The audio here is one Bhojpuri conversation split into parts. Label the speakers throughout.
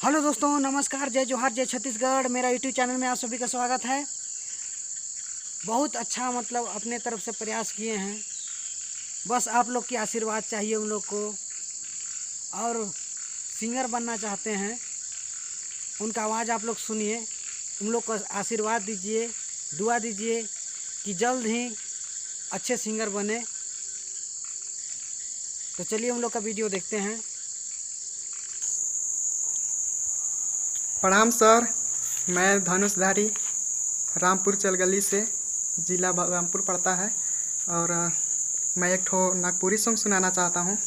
Speaker 1: हेलो दोस्तों, नमस्कार, जय जोहार, जय छत्तीसगढ़। मेरा यूट्यूब चैनल में आप सभी का स्वागत है। बहुत अच्छा अपने तरफ से प्रयास किए हैं। बस आप लोग की आशीर्वाद चाहिए उन लोग को, और सिंगर बनना चाहते हैं उनका आवाज़ आप लोग सुनिए, उन लोग को आशीर्वाद दीजिए, दुआ दीजिए कि जल्द ही अच्छे सिंगर बने। तो चलिए हम लोग का वीडियो देखते हैं।
Speaker 2: प्रणाम सर, मैं धनुषधारी रामपुर चलगली से, जिला बलरामपुर पड़ता है। और मैं एक ठो नागपुरी सॉन्ग सुनाना चाहता हूँ,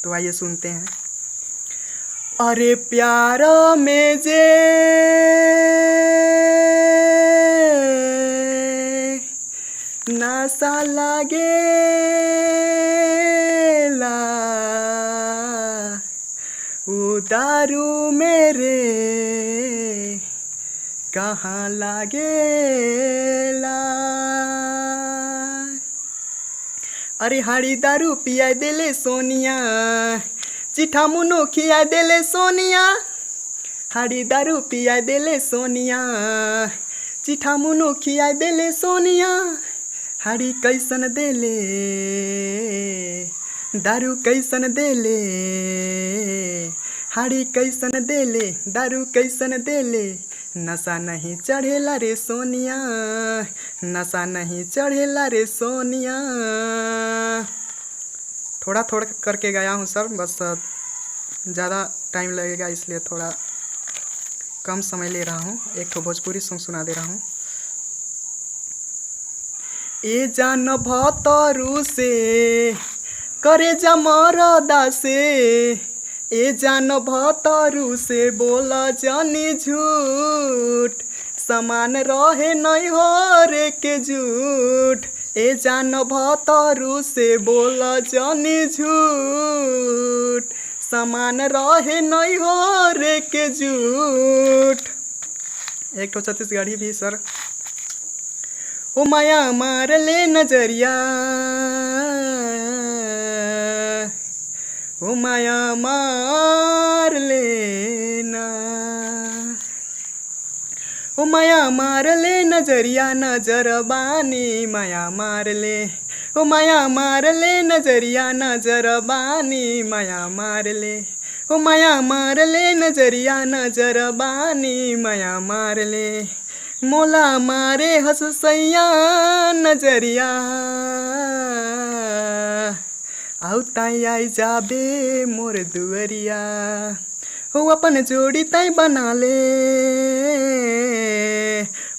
Speaker 2: तो आइए सुनते हैं। अरे प्यार में जे नशा लागेला, वो दारू मेरे कहाँ लागेला। अरे हाड़ी दारू पिया देले सोनिया, चिठा मुनो खिया देले सोनिया। हाड़ी दारू पिया देले सोनिया, चिठा मुनो खिया देले सोनिया। हाड़ी कैसन देले, दारू कैसन देले, हाड़ी कैसन देले, दारू कैसन देले। नशा नहीं चढ़ेला रे सोनिया, नशा नहीं चढ़ेला रे सोनिया। थोड़ा थोड़ा करके गया हूँ सर, बस ज़्यादा टाइम लगेगा इसलिए थोड़ा कम समय ले रहा हूँ। एक तो भोजपुरी सॉन्ग सुना दे रहा हूँ। ए जान भतरू से करे जमरदा से, ए जान भतरू से बोला जानी झूठ, समान रहे नहीं हो रे के झूठ। ए जान भतरू से बोला जानी झूठ, समान रहे नहीं हो रे के झूठ। एक तो छत्तीसगढ़ी भी सर। ओ माया मार ले नजरिया, ओ माया मार लेना, ओ माया मार ले नजरिया, नजर बानी माया मार ले। ओ माया मार ले नजरिया, नजर बानी माया मार ले। ओ माया मार ले नजरिया, नजर बानी माया मार ले। मोला मारे हंस सैया नजरिया, आउ ताई आई जाबे मोर दुअरिया। हो अपन जोड़ी ताई बना ले,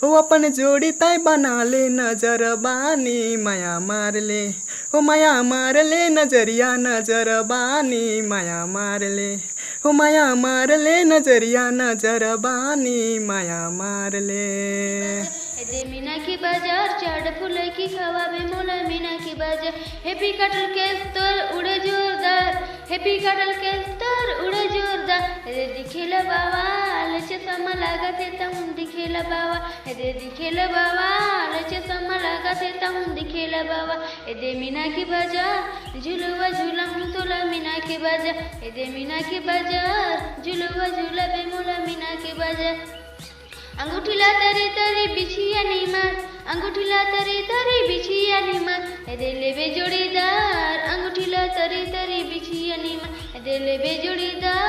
Speaker 2: हो अपन जोड़ी ताई बना ले। नजर बानी माया मार ले, हो माया मार ले नजरिया, नजर बानी माया मार ले। हो माया मार ले नजरिया, नजर बानी माया मार ले।
Speaker 3: दे मीना की बाजार चाड़ फूले की खवा बे मोला मीना की बाजार। हैप्पी कटल के तोर उड़े जोरदार, हैप्पी कटल के तोर उड़े जोरदार। रे दिखेला बाबा लचे समा लागत है तम दिखेला बाबा, रे दिखेला बाबा लचे समा लागत है तम दिखेला बाबा। दे मीना की बाजार झुलवा झूला तोला मीना की बाजार, दे मीना की बाजार झुलवा झूला बे मोला मीना की बाजार। अंगूठीला तरी तरी बिछिया नीमर, अंगूठीला तरी तरी बिछिया नीमर। दे लेबे जोड़ीदार, अंगूठीला तरी तरी बिछिया नीमर। दे लेबे जोड़ीदार,